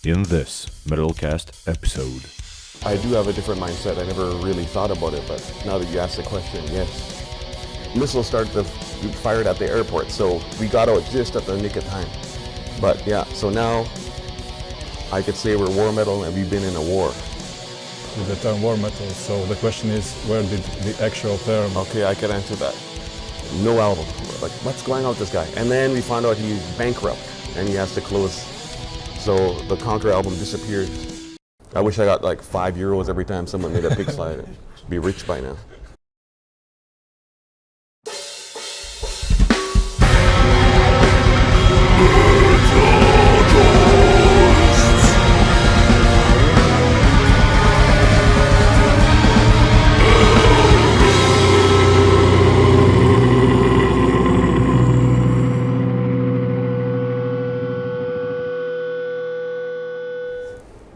in this METALCAST episode. I do have a different mindset. I never really thought about it, but now that you asked the question, yes. Missiles started to be fired at the airport, so we got out just at the nick of time. But yeah, so now I could say we're war metal and we've been in a war. With the term war metal, so the question is, where did the actual term... Okay, I could answer that. No album. Like, what's going on with this guy? And then we found out he's bankrupt and he has to close. So the Conqueror album disappeared. I wish I got like €5 every time someone made a pig slide. I'd be rich by now.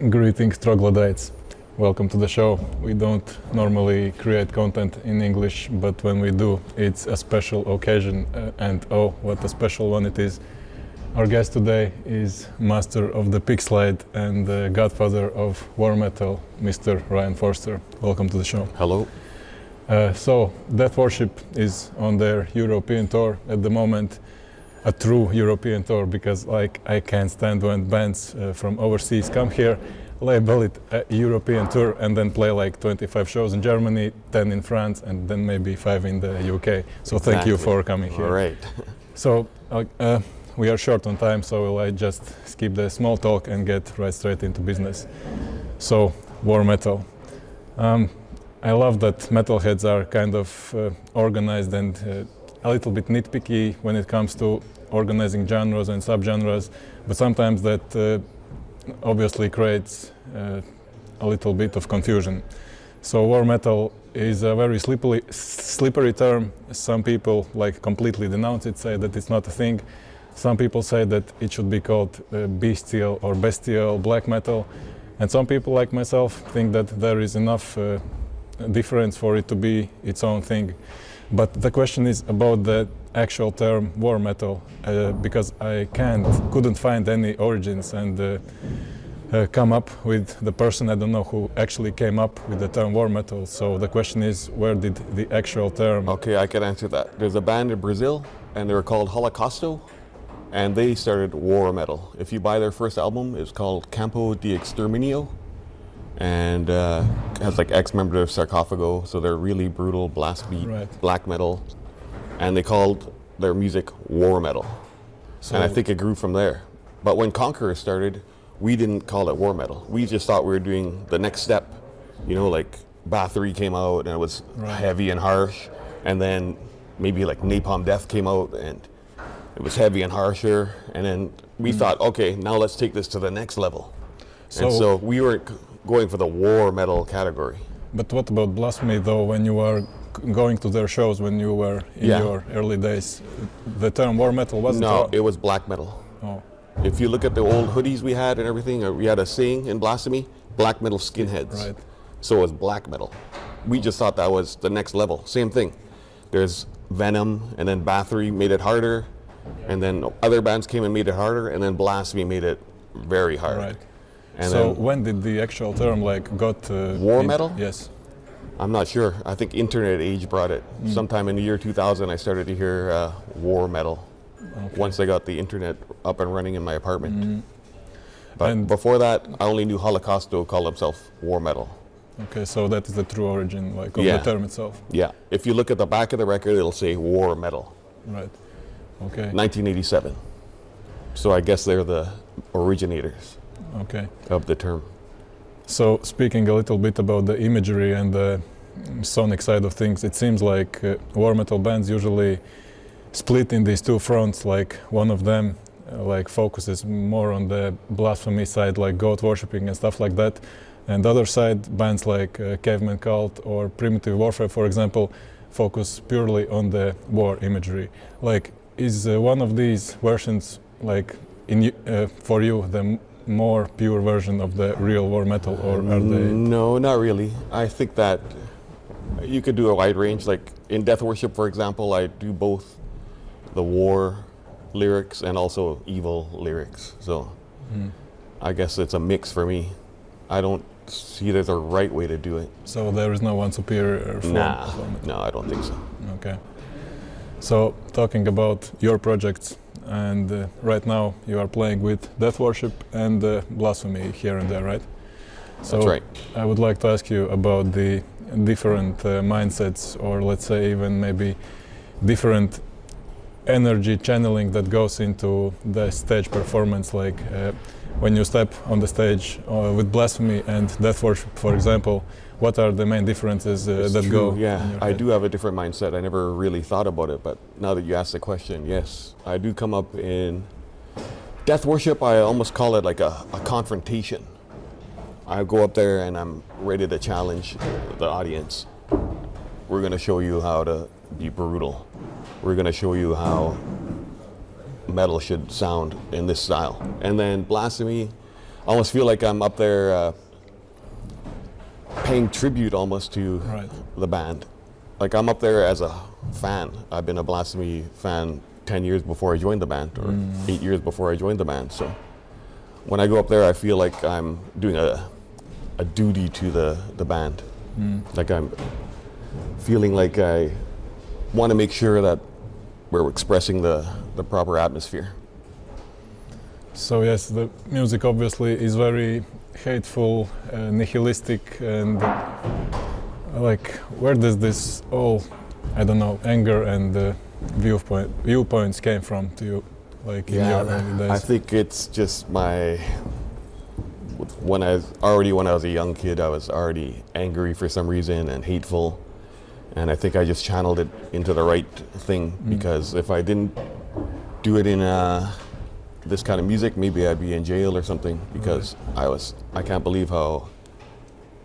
Greetings, troglodytes. Welcome to the show. We don't normally create content in English, but when we do, it's a special occasion, and oh, what a special one it is. Our guest today is master of the pig slide and the godfather of war metal, Mr. Ryan Förster. Welcome to the show. Hello. So, Death Worship is on their European tour at the moment. A true European tour, because like I can't stand when bands from overseas come here, label it a European tour and then play like 25 shows in Germany, 10 in France, and then maybe 5 in the UK. So thank you for coming here. All right. So we are short on time, so I just skip the small talk and get right straight into business. So war metal. I love that metalheads are kind of organized and a little bit nitpicky when it comes to organizing genres and subgenres, but sometimes that obviously creates a little bit of confusion. So war metal is a very slippery term. Some people like completely denounce it, say that it's not a thing. Some people say that it should be called bestial or bestial black metal, and some people like myself think that there is enough difference for it to be its own thing. But the question is about the actual term war metal, because I couldn't find any origins and come up with the person, I don't know who actually came up with the term war metal. So the question is, where did the actual term... Okay, I can answer that. There's a band in Brazil and they were called METΑΛΚΑΣΤS, and they started war metal. If you buy their first album, it's called Campo de Exterminio. And has like ex-member of Sarcophago, so they're really brutal, blast beat, Right. black metal, and they called their music war metal. So and I think it grew from there. But when Conqueror started, we didn't call it war metal. We just thought we were doing the next step. You know, like Bathory came out and it was Right. heavy and harsh, and then maybe like Napalm Death came out and it was heavy and harsher, and then we thought, okay, now let's take this to the next level. And so we were going for the war metal category. But what about Blasphemy though, when you were going to their shows when you were in your early days? The term war metal wasn't... No, it was black metal. Oh. If you look at the old hoodies we had and everything, we had a saying in Blasphemy, black metal skinheads. Right. So it was black metal. We just thought that was the next level. Same thing. There's Venom, and then Bathory made it harder, and then other bands came and made it harder, and then Blasphemy made it very hard. Right. And So then when did the actual term like got... war metal? Yes. I'm not sure. I think internet age brought it. Sometime in the year 2000, I started to hear war metal. Okay. Once I got the internet up and running in my apartment. But And- before that, I only knew METΑΛΚΑΣΤS called himself war metal. Okay, so that is the true origin like of Yeah. the term itself. Yeah. If you look at the back of the record, it'll say war metal, Right. Okay. 1987. So I guess they're the originators Okay. of the term. So speaking a little bit about the imagery and the sonic side of things, it seems like war metal bands usually split in these two fronts. Like one of them like focuses more on the blasphemy side, like goat worshipping and stuff like that, and the other side, bands like Caveman Cult or Primitive Warfare, for example, focus purely on the war imagery. Like, is one of these versions like for you the more pure version of the real war metal, or are they... No, not really. I think that you could do a wide range. Like in Death Worship, for example, I do both the war lyrics and also evil lyrics. So I guess it's a mix for me. I don't see there's a right way to do it. So there is no one superior form? No, I don't think so. Okay. So talking about your projects, and right now you are playing with Death Worship and Blasphemy here and there, right? So That's right. I would like to ask you about the different mindsets, or let's say even maybe different energy channeling that goes into the stage performance, like when you step on the stage with Blasphemy and Death Worship, for example. What are the main differences that True, go? yeah, in your I head? do have a different mindset. I never really thought about it, but now that you asked the question, yes, I do come up in Death Worship. I almost call it like a confrontation. I go up there and I'm ready to challenge the audience. We're going to show you how to be brutal. We're going to show you how metal should sound in this style. And then Blasphemy, I almost feel like I'm up there paying tribute almost to Right. the band. Like I'm up there as a fan. I've been a Blasphemy fan 10 years before I joined the band, or 8 years before I joined the band. So when I go up there, I feel like I'm doing a duty to the band. Like I'm feeling like I want to make sure that we're expressing the proper atmosphere. So yes, the music obviously is very hateful, nihilistic, and like where does this all, I don't know, anger and viewpoints came from to you, like in your early days? I think it's just when I was a young kid, I was already angry for some reason and hateful, and I think I just channeled it into the right thing, because if I didn't do it in this kind of music, maybe I'd be in jail or something, because I can't believe how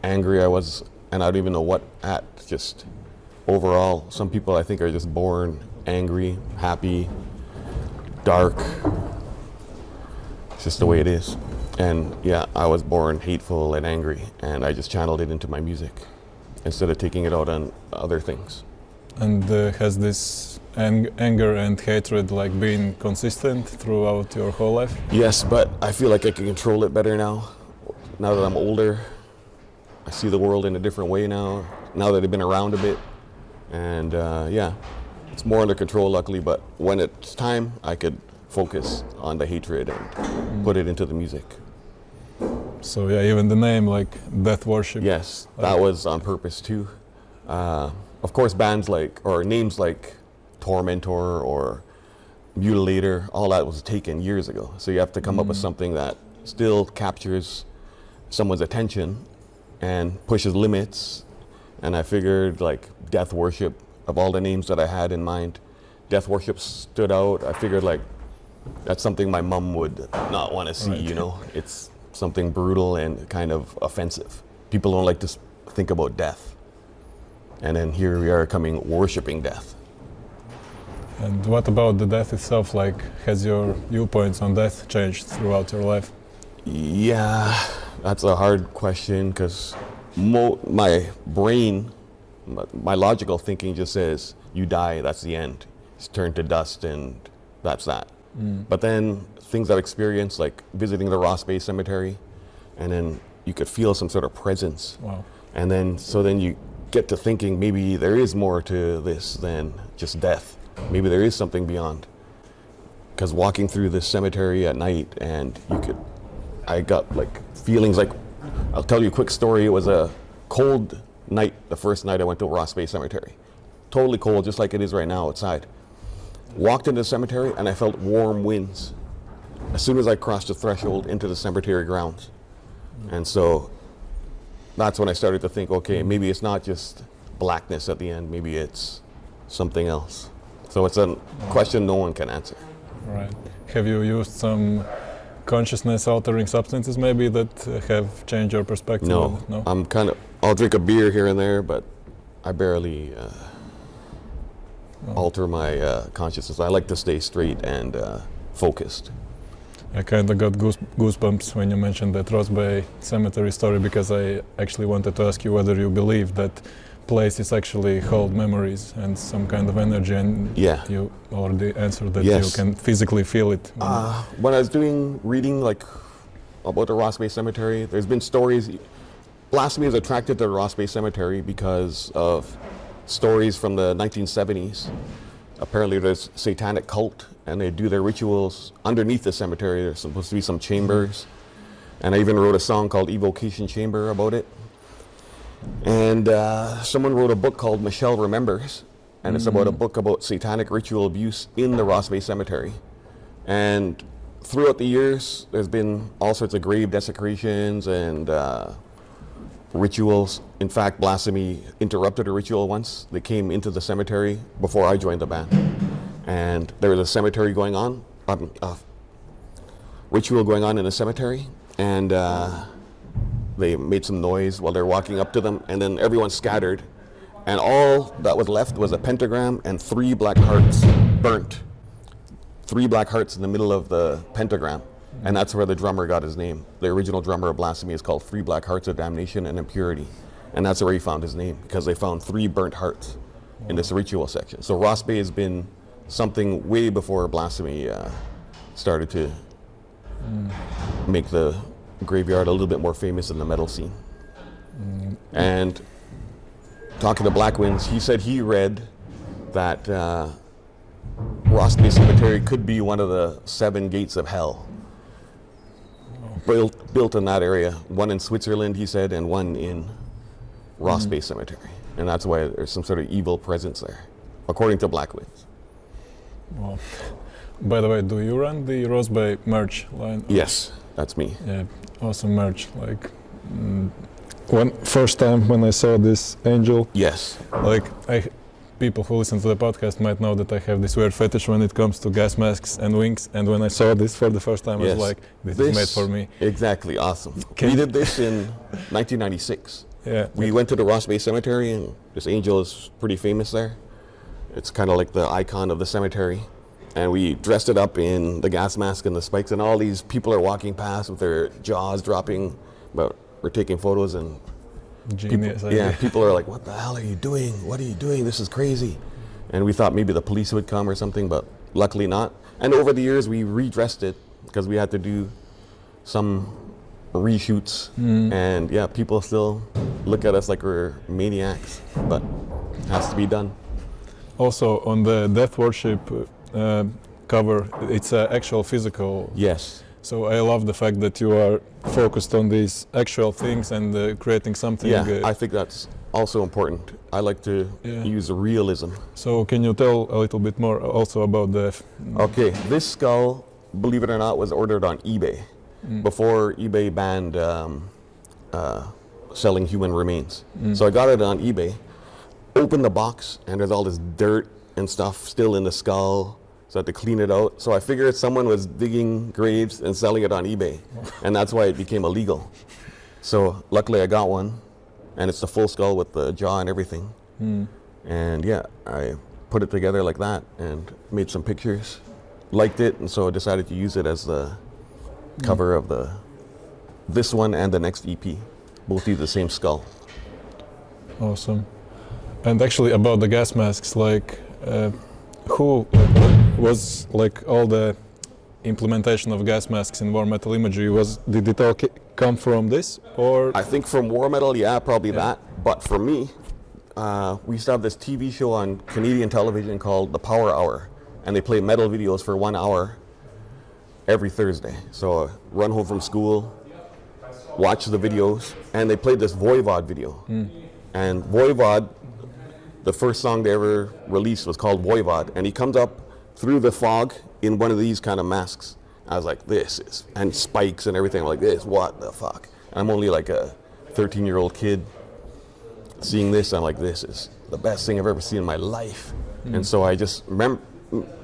angry I was, and I don't even know what at. Just overall, some people I think are just born angry, happy, dark. It's just the way it is. And yeah, I was born hateful and angry, and I just channeled it into my music instead of taking it out on other things. And has this anger and hatred like been consistent throughout your whole life? Yes, but I feel like I can control it better now. Now that I'm older, I see the world in a different way now. Now that I've been around a bit, and yeah, it's more under control, luckily. But when it's time, I could focus on the hatred and put it into the music. So yeah, even the name, like Death Worship. Yes, that was on purpose too. Of course, bands like, or names like Tormentor or Mutilator, all that was taken years ago. So you have to come up with something that still captures someone's attention and pushes limits. And I figured like Death Worship, of all the names that I had in mind, Death Worship stood out. I figured like that's something my mom would not want to see, Right. you know? It's something brutal and kind of offensive. People don't like to think about death. And then here we are worshiping death. And what about the death itself? Like, has your viewpoints on death changed throughout your life? Yeah, that's a hard question, because my brain, my logical thinking just says, you die, that's the end. It's turned to dust and that's that. But then things I've experienced, like visiting the Ross Bay Cemetery, and then you could feel some sort of presence. Wow. And then, so then you get to thinking maybe there is more to this than just death. Maybe there is something beyond. Because walking through this cemetery at night, and I got like feelings like, I'll tell you a quick story. It was a cold night, the first night I went to Ross Bay Cemetery. Totally cold, just like it is right now outside. Walked into the cemetery and I felt warm winds as soon as I crossed the threshold into the cemetery grounds. And so that's when I started to think, okay, maybe it's not just blackness at the end, maybe it's something else. So it's a question no one can answer. Right. Have you used some consciousness altering substances maybe that have changed your perspective? No, I'll drink a beer here and there, but I barely alter my consciousness. I like to stay straight and focused. I kind of got goosebumps when you mentioned that Ross Bay Cemetery story, because I actually wanted to ask you whether you believe that places actually hold memories and some kind of energy, and you already answered that you can physically feel it. When I was reading like about the Ross Bay Cemetery. There's been stories. Blasphemy is attracted to the Ross Bay Cemetery because of stories from the 1970s. Apparently there's a satanic cult and they do their rituals underneath the cemetery. There's supposed to be some chambers. And I even wrote a song called Evocation Chamber about it. And someone wrote a book called Michelle Remembers. And it's about a book about satanic ritual abuse in the Ross Bay Cemetery. And throughout the years, there's been all sorts of grave desecrations and rituals. In fact, Blasphemy interrupted a ritual once. They came into the cemetery before I joined the band. And there was a cemetery going on, ritual going on in the cemetery. And they made some noise while they were walking up to them. And then everyone scattered. And all that was left was a pentagram and 3 black hearts burnt. 3 black hearts in the middle of the pentagram. And that's where the drummer got his name. The original drummer of Blasphemy is called 3 Black Hearts of Damnation and Impurity. And that's where he found his name, because they found 3 burnt hearts in this ritual section. So Ross Bay has been something way before Blasphemy started to make the graveyard a little bit more famous in the metal scene. And talking to Black Winds, he said he read that Ross Bay Cemetery could be one of the 7 gates of hell. Built in that area, one in Switzerland, he said, and one in Ross Bay Cemetery. And that's why there's some sort of evil presence there, according to Black Winds. Well, by the way, do you run the Ross Bay merch line? Yes, that's me. Yeah, awesome merch. Like, first time when I saw this angel, Yes. like people who listen to the podcast might know that I have this weird fetish when it comes to gas masks and wings. And when I saw this for the first time, I was like, this is made for me. Exactly, awesome. We did this in 1996. Yeah. We went to the Ross Bay Cemetery, and this angel is pretty famous there. It's kind of like the icon of the cemetery. And we dressed it up in the gas mask and the spikes, and all these people are walking past with their jaws dropping, but we're taking photos, and Genius people are like, what the hell are you doing? What are you doing? This is crazy. And we thought maybe the police would come or something, but luckily not. And over the years, we redressed it because we had to do some reshoots. And yeah, people still look at us like we're maniacs, but it has to be done. Also, on the Death Worship cover, it's an actual physical. Yes. So I love the fact that you are focused on these actual things and creating something. Yeah, I think that's also important. I like to use realism. So can you tell a little bit more also about the... Okay, this skull, believe it or not, was ordered on eBay before eBay banned selling human remains. So I got it on eBay, opened the box, and there's all this dirt and stuff still in the skull. So I had to clean it out. So I figured someone was digging graves and selling it on eBay. And that's why it became illegal. So luckily I got one. And it's the full skull with the jaw and everything. And yeah, I put it together like that and made some pictures. Liked it, and so I decided to use it as the cover of this one and the next EP. Both use the same skull. Awesome. And actually about the gas masks, like who was like all the implementation of gas masks in war metal imagery, did it all come from this, or? I think from war metal, yeah, probably that. But for me, we used to have this TV show on Canadian television called The Power Hour, and they play metal videos for 1 hour every Thursday. So I run home from school, watch the videos, and they played this Voivod video. And Voivod, the first song they ever released was called Voivod, and he comes up through the fog in one of these kind of masks. I was like, this is, and spikes and everything. I'm like, this, what the fuck? And I'm only like a 13-year-old kid seeing this. I'm like, this is the best thing I've ever seen in my life. And so I just remember,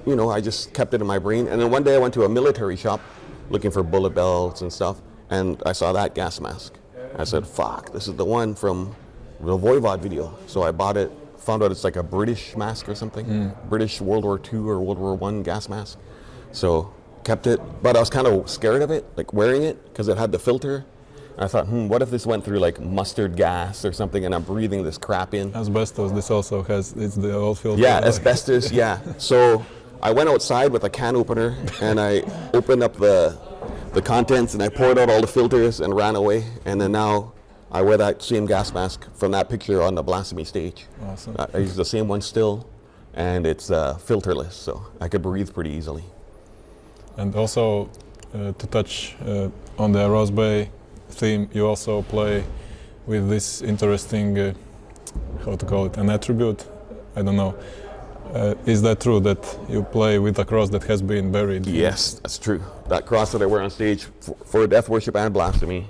I just kept it in my brain. And then one day I went to a military shop looking for bullet belts and stuff, and I saw that gas mask. I said, fuck, this is the one from the Voivod video. So I bought it, found out it's like a British mask or something, British World War II or World War I gas mask. So kept it, but I was kind of scared of it, like wearing it, because it had the filter. And I thought, what if this went through like mustard gas or something and I'm breathing this crap in? Asbestos, this also has, it's the old filter. Yeah, asbestos, yeah. So I went outside with a can opener and I opened up the the contents, and I poured out all the filters and ran away. And then now I wear that same gas mask from that picture on the Blasphemy stage. Awesome. I use the same one still, and it's filterless, so I could breathe pretty easily. And also, to touch on the Rose Bay theme, you also play with this interesting, how to call it, an attribute? I don't know. Is that true that you play with a cross that has been buried? Yes, that's true. That cross that I wear on stage for Death Worship and Blasphemy,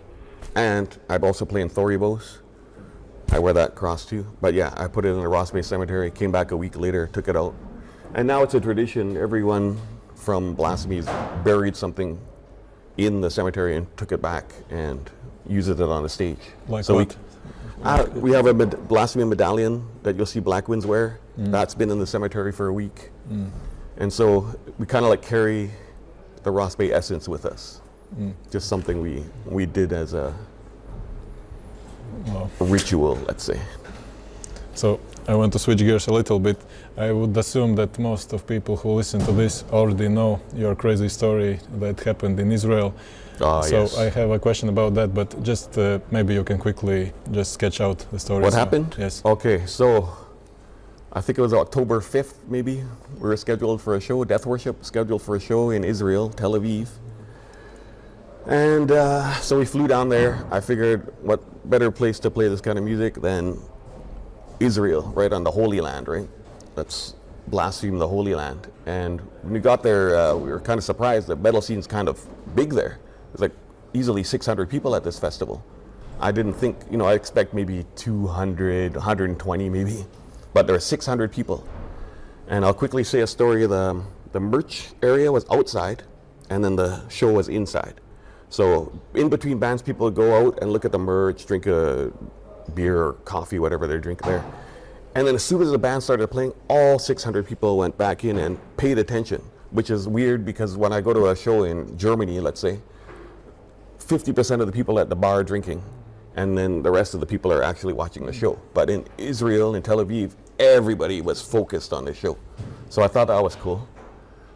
and I'm also playing Thoribos. I wear that cross too. But yeah, I put it in the Ross Bay Cemetery, came back a week later, took it out. And now it's a tradition. Everyone from Blasphemy's buried something in the cemetery and took it back and uses it on the stage. Like so what? We have a Blasphemy medallion that you'll see Black Winds wear. That's been in the cemetery for a week. And so we kind of like carry the Ross Bay essence with us. Just something we did as a ritual, let's say. So I want to switch gears a little bit. I would assume that most of people who listen to this already know your crazy story that happened in Israel. So yes. I have a question about that, but just maybe you can quickly just sketch out the story. What happened? Yes. Okay, so I think it was October 5th, maybe. We were scheduled for a show, Death Worship, scheduled for a show in Israel, Tel Aviv. And so we flew down there. I figured what better place to play this kind of music than Israel, right on the Holy Land, right? Let's blaspheme the Holy Land. And when we got there, we were kind of surprised. The metal scene's kind of big there. There's like easily 600 people at this festival. I didn't think, I expect maybe 200, 120 maybe, but there were 600 people. And I'll quickly say a story. The merch area was outside, and then the show was inside. So in between bands, people would go out and look at the merch, drink a beer or coffee, whatever they're drinking there. And then as soon as the band started playing, all 600 people went back in and paid attention, which is weird because when I go to a show in Germany, let's say, 50% of the people at the bar are drinking, and then the rest of the people are actually watching the show. But in Israel, in Tel Aviv, everybody was focused on the show. So I thought that was cool.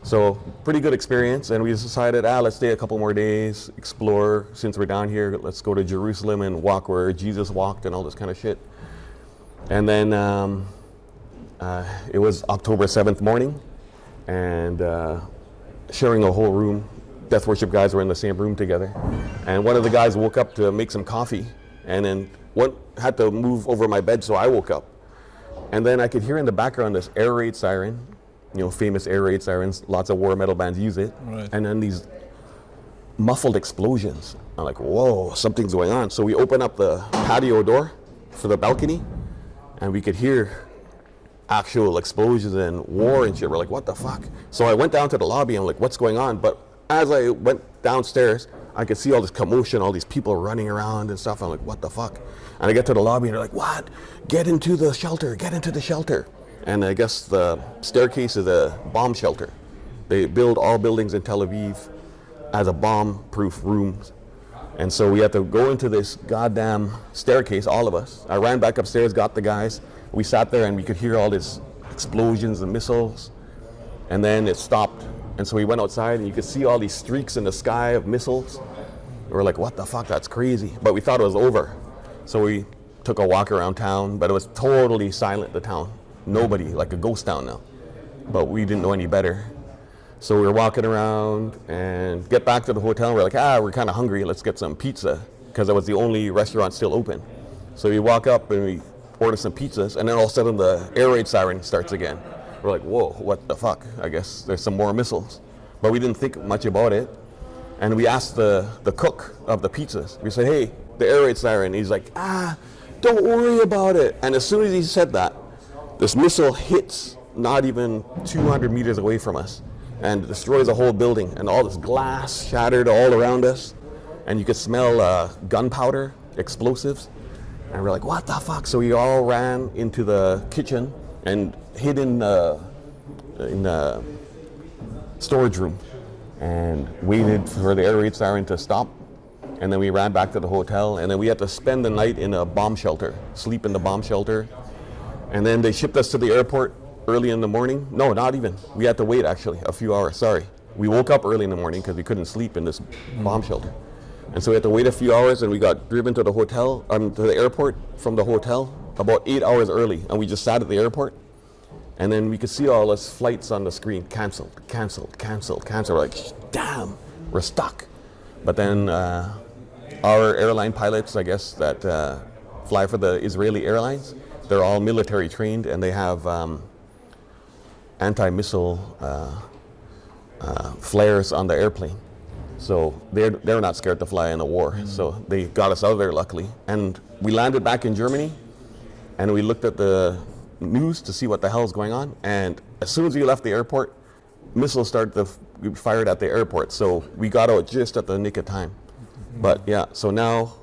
So pretty good experience, and we decided, let's stay a couple more days, explore. Since we're down here, let's go to Jerusalem and walk where Jesus walked and all this kind of shit. And then it was October 7th morning, and sharing a whole room. Death Worship guys were in the same room together. And one of the guys woke up to make some coffee, and then one had to move over my bed, so I woke up. And then I could hear in the background this air raid siren, famous air raid sirens, lots of war metal bands use it. Right. And then these muffled explosions. I'm like, whoa, something's going on. So we open up the patio door for the balcony, and we could hear actual explosions and war and shit. We're like, what the fuck? So I went down to the lobby, and I'm like, what's going on? But as I went downstairs, I could see all this commotion, all these people running around and stuff. I'm like, what the fuck? And I get to the lobby, and they're like, what? Get into the shelter, get into the shelter. And I guess the staircase is a bomb shelter. They build all buildings in Tel Aviv as a bomb-proof rooms. And so we had to go into this goddamn staircase, all of us. I ran back upstairs, got the guys. We sat there and we could hear all these explosions and missiles. And then it stopped. And so we went outside and you could see all these streaks in the sky of missiles. We were like, what the fuck, that's crazy. But we thought it was over. So we took a walk around town, but it was totally silent, the town. Nobody, like a ghost town now. But we didn't know any better. So we were walking around and get back to the hotel. And we're like, we're kind of hungry. Let's get some pizza, because it was the only restaurant still open. So we walk up and we order some pizzas, and then all of a sudden the air raid siren starts again. We're like, whoa, what the fuck? I guess there's some more missiles. But we didn't think much about it. And we asked the cook of the pizzas. We said, hey, the air raid siren. He's like, don't worry about it. And as soon as he said that, this missile hits not even 200 meters away from us and destroys a whole building, and all this glass shattered all around us, and you could smell gunpowder, explosives, and we're like, what the fuck? So we all ran into the kitchen and hid in the storage room and waited for the air raid siren to stop. And then we ran back to the hotel, and then we had to spend the night in a bomb shelter, sleep in the bomb shelter. And then they shipped us to the airport early in the morning. No, not even. We had to wait, actually, a few hours, sorry. we woke up early in the morning because we couldn't sleep in this bomb shelter. And so we had to wait a few hours, and we got driven to the hotel, to the airport from the hotel about 8 hours early. And we just sat at the airport, and then we could see all those flights on the screen, canceled, canceled, canceled, canceled. We're like, damn, we're stuck. But then our airline pilots, I guess, that fly for the Israeli airlines, they're all military trained, and they have anti-missile flares on the airplane. So they're not scared to fly in a war. So they got us out of there, luckily. And we landed back in Germany, and we looked at the news to see what the hell is going on. And as soon as we left the airport, missiles started to be fired at the airport. So we got out just at the nick of time. But yeah, so now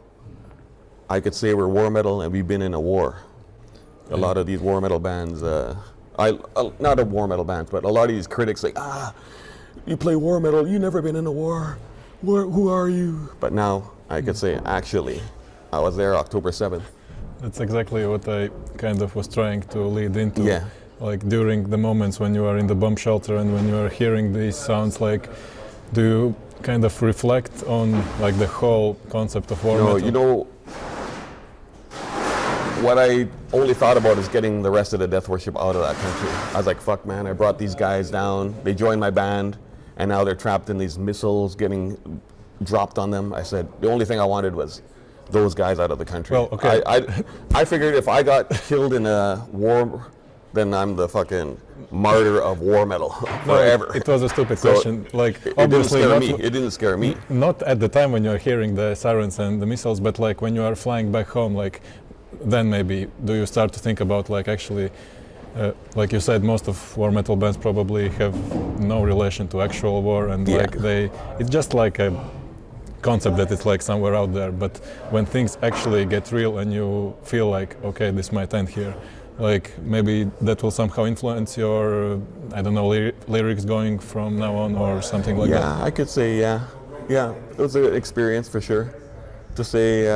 I could say we're war metal, and we've been in a war. A lot of these war metal bands, not a war metal bands, but a lot of these critics like, you play war metal, you never been in a war. Who are you? But now I could say, actually, I was there October 7th. That's exactly what I kind of was trying to lead into. Yeah. Like during the moments when you are in the bomb shelter and when you are hearing these sounds, like, do you kind of reflect on like the whole concept of war metal? No, you know, what I only thought about is getting the rest of the death worship out of that country. I was like, fuck man, I brought these guys down, they joined my band, and now they're trapped in these missiles getting dropped on them. I said, the only thing I wanted was those guys out of the country. Well, okay. I figured if I got killed in a war, then I'm the fucking martyr of war metal forever. No, it was a stupid question. Like, it obviously it didn't scare me. Not at the time when you're hearing the sirens and the missiles, but like when you are flying back home, like then maybe do you start to think about like actually, like you said, most of war metal bands probably have no relation to actual war, and like it's just like a concept that it's like somewhere out there. But when things actually get real and you feel like, okay, this might end here, like maybe that will somehow influence your, I don't know, lyrics going from now on or something like that. Yeah, I could say, yeah, it was an experience for sure. To say,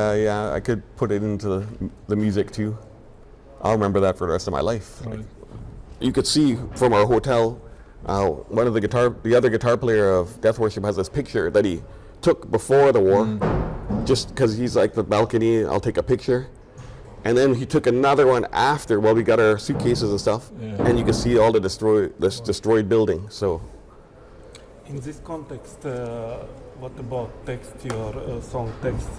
I could put it into the music too. I'll remember that for the rest of my life. Right. You could see from our hotel, one of the other guitar player of Death Worship has this picture that he took before the war, just because he's like the balcony, I'll take a picture. And then he took another one after, while we got our suitcases and stuff, and you can see all the destroyed building. So, in this context, what about text, your song text,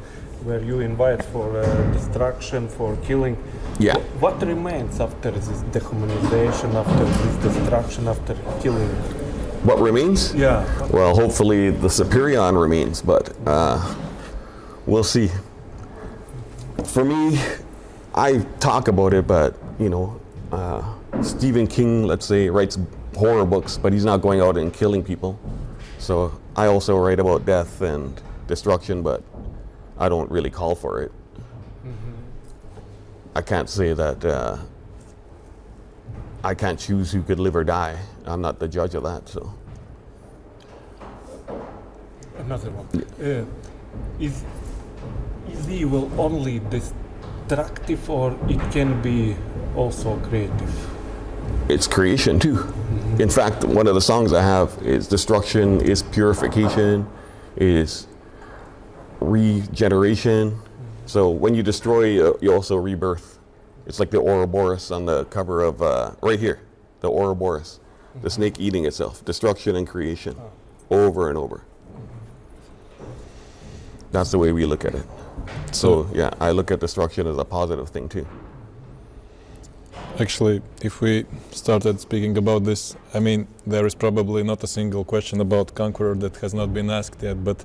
where you invite for destruction, for killing? Yeah. What remains after this dehumanization, after this destruction, after killing? What remains? Yeah. Well, hopefully the Superion remains, but we'll see. For me, I talk about it, but you know, Stephen King, let's say, writes horror books, but he's not going out and killing people. So I also write about death and destruction, but I don't really call for it. I can't say that I can't choose who could live or die. I'm not the judge of that. So another one. Is evil only destructive, or it can be also creative? It's creation too. In fact, one of the songs I have is destruction, is purification, is regeneration. So when you destroy, you also rebirth. It's like the Ouroboros on the cover of, right here, the Ouroboros, the snake eating itself, destruction and creation, over and over. That's the way we look at it. So yeah, I look at destruction as a positive thing too. Actually, if we started speaking about this, I mean, there is probably not a single question about Conqueror that has not been asked yet, but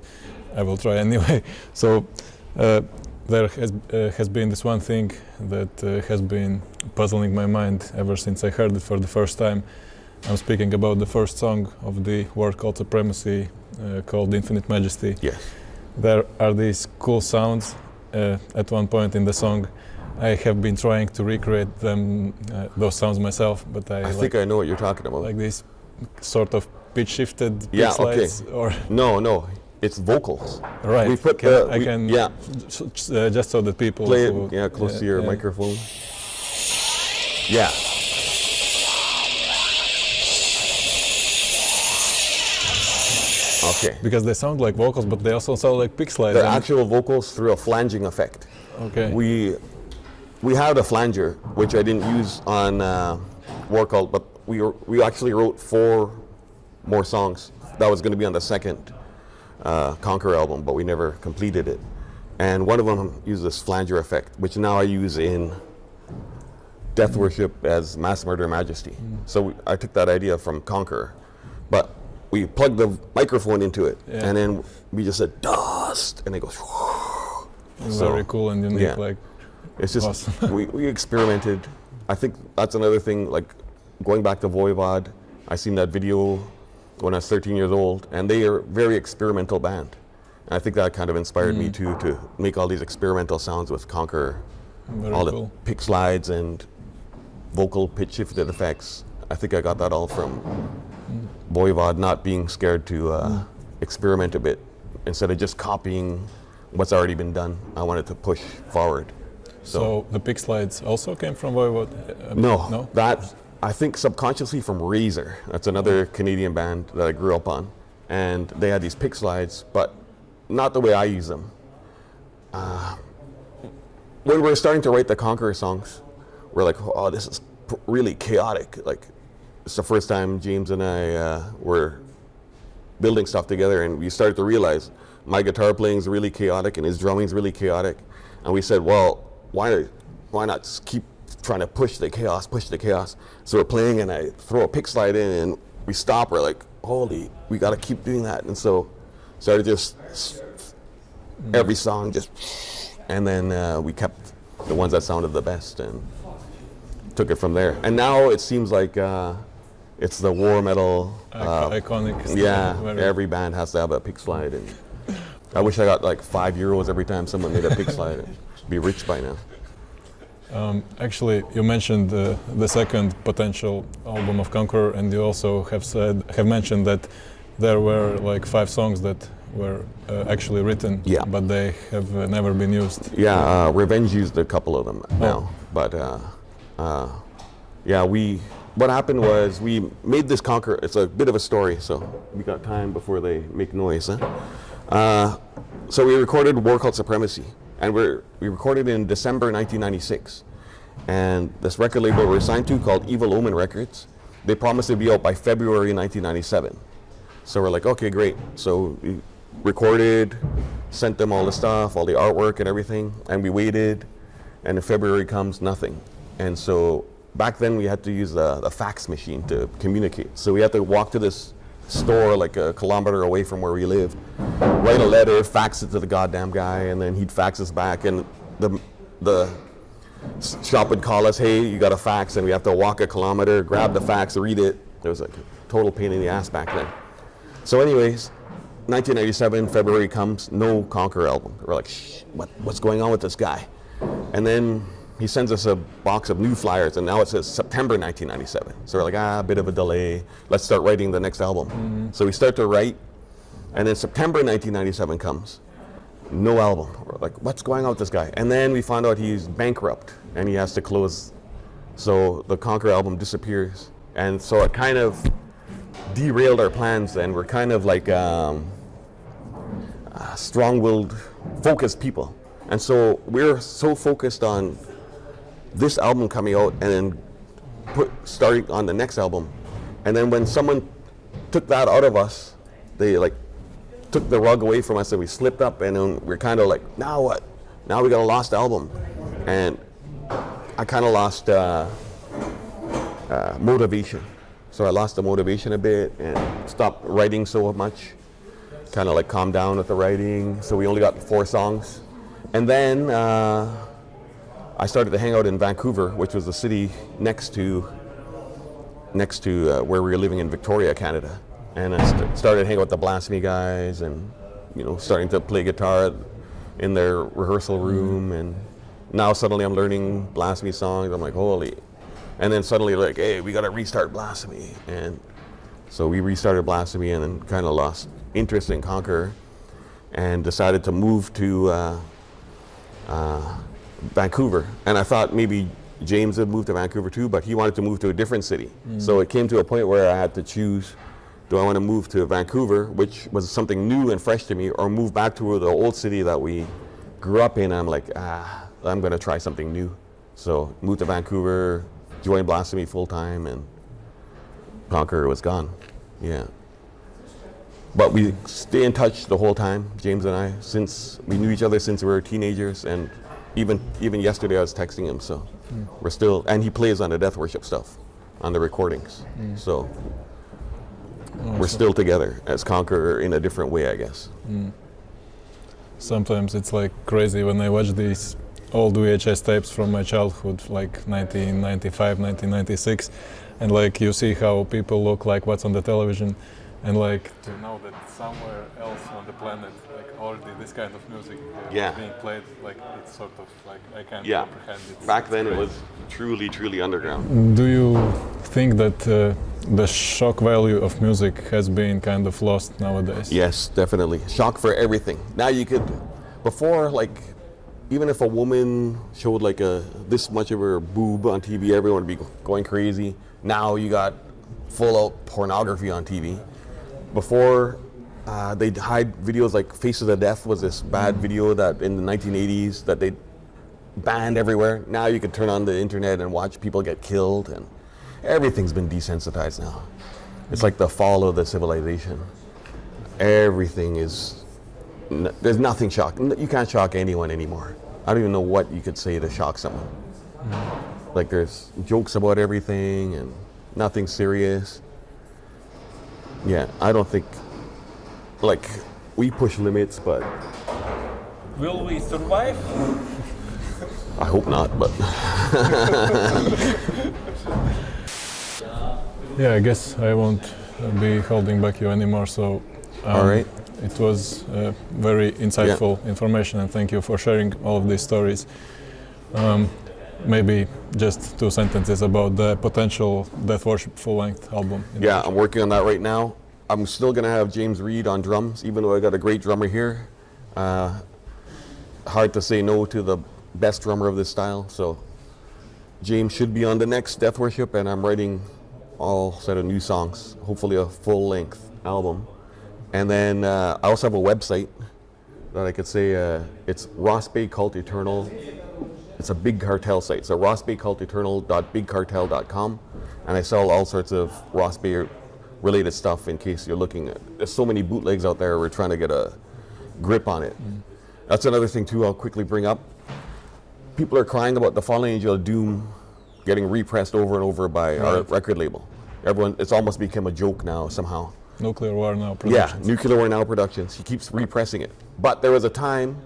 I will try anyway. So there has been this one thing that has been puzzling my mind ever since I heard it for the first time. I'm speaking about the first song of the World Cult Supremacy called Infinite Majesty. Yes. There are these cool sounds at one point in the song. I have been trying to recreate them, those sounds myself, but I think I know what you're talking about. Like these sort of pitch shifted yeah, slides, okay. Or no, it's vocals. Right. We put just so that people play it close to your microphone. Yeah. Okay. because they sound like vocals, but they also sound like pick slides. They're and- actual vocals through a flanging effect. Okay. We had a flanger, which I didn't use on War Cult, but we actually wrote 4 more songs. That was going to be on the second Conqueror album, but we never completed it. And one of them used this flanger effect, which now I use in Death Worship as Mass Murder Majesty. So I took that idea from Conqueror, but we plugged the microphone into it, Yeah. and then we just said dust, and it goes. Very cool and unique. yeah. Like, It's just Awesome. we experimented. I think that's another thing. Like going back to Voivod, I seen that video when I was 13 years old, and they are a very experimental band. And I think that kind of inspired me too to make all these experimental sounds with Conqueror, very all cool. the pick slides and vocal pitch shifted effects. I think I got that all from Voivod, not being scared to experiment a bit instead of just copying what's already been done. I wanted to push forward. So the pick slides also came from Voivod? No, that I think subconsciously from Razor. That's another Canadian band that I grew up on, and they had these pick slides, but not the way I use them. When we were starting to write the Conqueror songs, we're like, oh, this is really chaotic. Like, it's the first time James and I were building stuff together, and we started to realize my guitar playing is really chaotic and his drumming is really chaotic, and we said, well, why not just keep trying to push the chaos. So we're playing, and I throw a pick slide in, and we stop. We're like, holy, we got to keep doing that. And so started just every song just, and then we kept the ones that sounded the best and took it from there. And now it seems like it's the war metal. Iconic. stuff, Yeah, very- every band has to have a pick slide, and I wish I got like €5 every time someone made a pick slide. I'd be rich by now. Actually, you mentioned the second potential album of Conqueror, and you also have mentioned that there were like 5 songs that were actually written, Yeah. but they have never been used. Yeah, Revenge used a couple of them now, but yeah, what happened was we made this Conqueror. It's a bit of a story, so we got time before they make noise. So we recorded War Cult Supremacy, and we recorded in December 1996. And this record label we're signed to, called Evil Omen Records, they promised to be out by February 1997. So we're like, okay, great. So we recorded, sent them all the stuff, all the artwork and everything, and we waited, and in February comes nothing. And so back then we had to use the fax machine to communicate. So we had to walk to this store like a kilometer away from where we lived, write a letter, fax it to the goddamn guy, and then he'd fax us back, and the shop would call us, hey, you got a fax, and we have to walk a kilometer, grab the fax, read it. It was like a total pain in the ass back then. So anyways, 1997, February comes, no Conqueror album. We're like, what's going on with this guy? And then he sends us a box of new flyers, and now it says September 1997. So we're like, a bit of a delay. Let's start writing the next album. So we start to write, and then September 1997 comes. No album. We're like, what's going on with this guy? And then we found out he's bankrupt, and he has to close. So the Conqueror album disappears. And so it kind of derailed our plans then. We're kind of like strong-willed, focused people. And so we're so focused on this album coming out and then starting on the next album. And then when someone took that out of us, they like took the rug away from us, and we slipped up, and then we're kind of like, now what? Now we got a lost album. And I kind of lost motivation. So I lost the motivation a bit and stopped writing so much. Kind of like calmed down with the writing. So we only got 4 songs. And then I started to hang out in Vancouver, which was the city next to where we were living in Victoria, Canada. And I started hanging out with the Blasphemy guys, and starting to play guitar in their rehearsal room. And now suddenly I'm learning Blasphemy songs. I'm like, holy. And then suddenly like, hey, we got to restart Blasphemy. And so we restarted Blasphemy, and then kind of lost interest in Conqueror and decided to move to Vancouver. And I thought maybe James had moved to Vancouver too, but he wanted to move to a different city. So it came to a point where I had to choose Do I want to move to Vancouver, which was something new and fresh to me, or move back to the old city that we grew up in? I'm like, I'm going to try something new. So moved to Vancouver, joined Blasphemy full time, and Conqueror was gone. Yeah. But we stay in touch the whole time, James and I, since we knew each other since we were teenagers, and even yesterday I was texting him, so we're still, and he plays on the Death Worship stuff, on the recordings, so we're still together as Conqueror in a different way, I guess. Sometimes it's like crazy when I watch these old VHS tapes from my childhood, like 1995, 1996, and like you see how people look like what's on the television, and like to know that somewhere else on the planet, like already this kind of music is being played, like it's sort of like I can't comprehend it. Back then it was truly underground. Do you think that the shock value of music has been kind of lost nowadays? Yes, definitely. Shock for everything. Now you could, before, like, even if a woman showed like this much of her boob on TV, everyone would be going crazy. Now you got full out pornography on TV. Before, they'd hide videos like Faces of Death was this bad video that in the 1980s that they banned everywhere. Now you could turn on the internet and watch people get killed, and everything's been desensitized now. It's like the fall of the civilization. Everything is, there's nothing shocking. You can't shock anyone anymore. I don't even know what you could say to shock someone. Like there's jokes about everything and nothing serious. Yeah, I don't think, like, we push limits, but... Will we survive? I hope not, but... Yeah, I guess I won't be holding back you anymore, so... All right. It was very insightful information, and thank you for sharing all of these stories. Maybe just 2 sentences about the potential Death Worship full-length album. Yeah, I'm working on that right now. I'm still going to have James Reed on drums, even though I got a great drummer here. Hard to say no to the best drummer of this style, so James should be on the next Death Worship, and I'm writing all set of new songs, hopefully a full-length album. And then I also have a website that I could say, it's Ross Bay Cult Eternal. It's a Big Cartel site, so rossbayculteternal.bigcartel.com, and I sell all sorts of Ross Bay related stuff in case you're looking at. There's so many bootlegs out there, we're trying to get a grip on it. That's another thing too I'll quickly bring up. People are crying about the Fallen Angel of Doom getting repressed over and over by our record label. Everyone, it's almost become a joke now somehow. Nuclear War Now Productions. Yeah, Nuclear War Now Productions. He keeps repressing it. But there was a time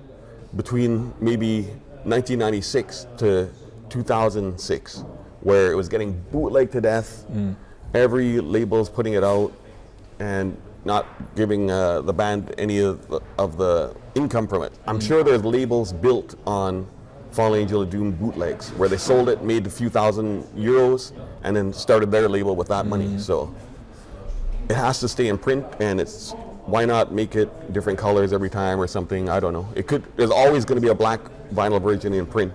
between maybe 1996 to 2006 where it was getting bootlegged to death. Every label's putting it out and not giving the band any of the income from it. I'm sure there's labels built on Fallen Angel of Doom bootlegs where they sold it, made a few thousand euros, and then started their label with that money. So it has to stay in print, and it's, why not make it different colors every time or something? I don't know. It could. There's always going to be a black vinyl version in print,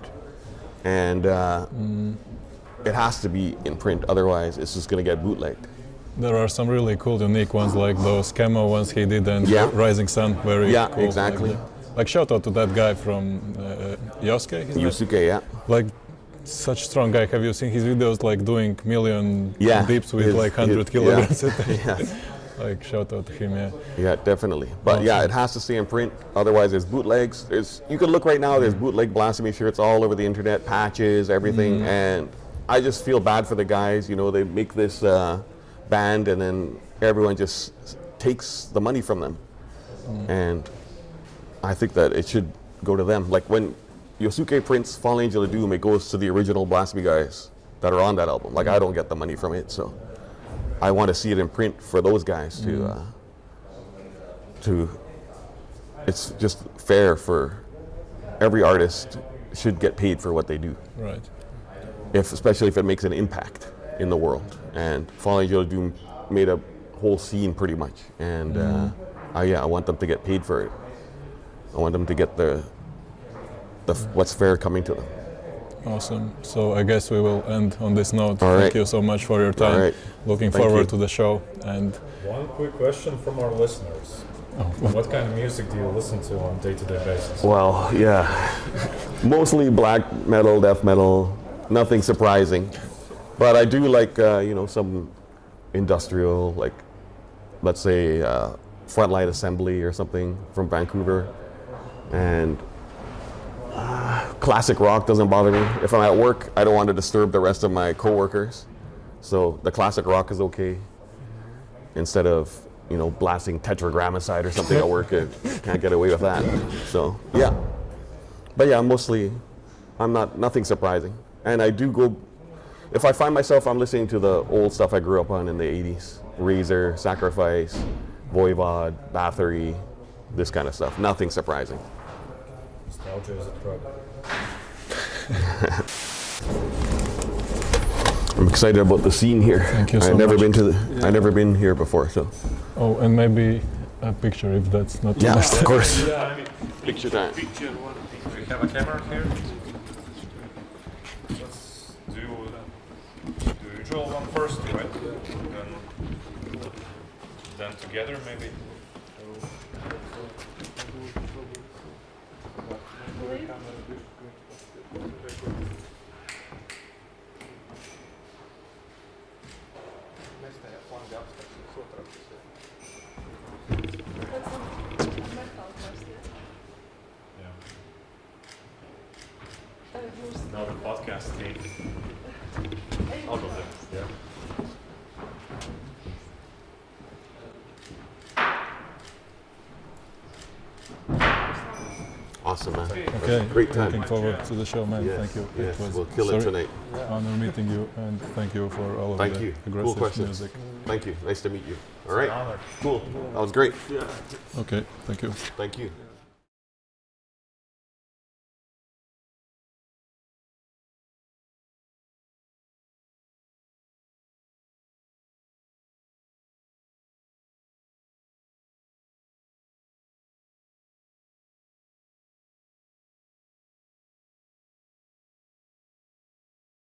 and it has to be in print. Otherwise, it's just going to get bootlegged. There are some really cool, unique ones like those camo ones he did and Rising Sun. Very cool. Exactly. Like shout out to that guy from Yosuke. Yusuke, yeah. Like such strong guy. Have you seen his videos? Like doing million dips with like 100 kilograms. Like shout out to him, Yeah, definitely. But awesome. Yeah, it has to stay in print. Otherwise, there's bootlegs. You can look right now. There's bootleg Blasphemy shirts all over the internet, patches, everything. And I just feel bad for the guys. You know, they make this band, and then everyone just takes the money from them. And I think that it should go to them. Like when Yosuke prints Fallen Angel of Doom, it goes to the original Blasphemy guys that are on that album. Like I don't get the money from it, so I want to see it in print for those guys to it's just fair for every artist should get paid for what they do. Right. Especially if it makes an impact in the world. And Fallen Angel of Doom made a whole scene pretty much. And I want them to get paid for it. I want them to get the what's fair coming to them. Awesome. So I guess we will end on this note. All right. Thank you so much for your time. All right. Looking Thank forward you. to the show. And One quick question from our listeners. What kind of music do you listen to on a day-to-day basis? Well, yeah, mostly black metal, death metal, nothing surprising. But I do like, some industrial, like, let's say, Frontline Assembly or something from Vancouver. And classic rock doesn't bother me. If I'm at work, I don't want to disturb the rest of my coworkers. So the classic rock is okay. Instead of, blasting tetragrammaticide or something at work, I can't get away with that. So, yeah. But yeah, mostly, nothing surprising. And I do go, if I find myself, I'm listening to the old stuff I grew up on in the 80s. Razor, Sacrifice, Voivod, Bathory, this kind of stuff. Nothing surprising. Nostalgia is a drug. I'm excited about the scene here. Thank you so I've never much. I've never been here before, so. oh, and maybe a picture if that's not too Yeah, much. of course. Yeah, Picture time. we have a camera here. Let's do the usual one first, right? Then together, maybe. Now the podcast game. I'll go there. Yeah. Awesome, man. Okay, Great time. looking forward to the show, man. Yes, Thank you. yes, It was we'll kill it tonight. honor meeting you, and thank you for all of Thank the you. Cool aggressive questions. music. Thank you. Nice to meet you. All right. Honor. Cool. That was great. Okay, thank you. Thank you.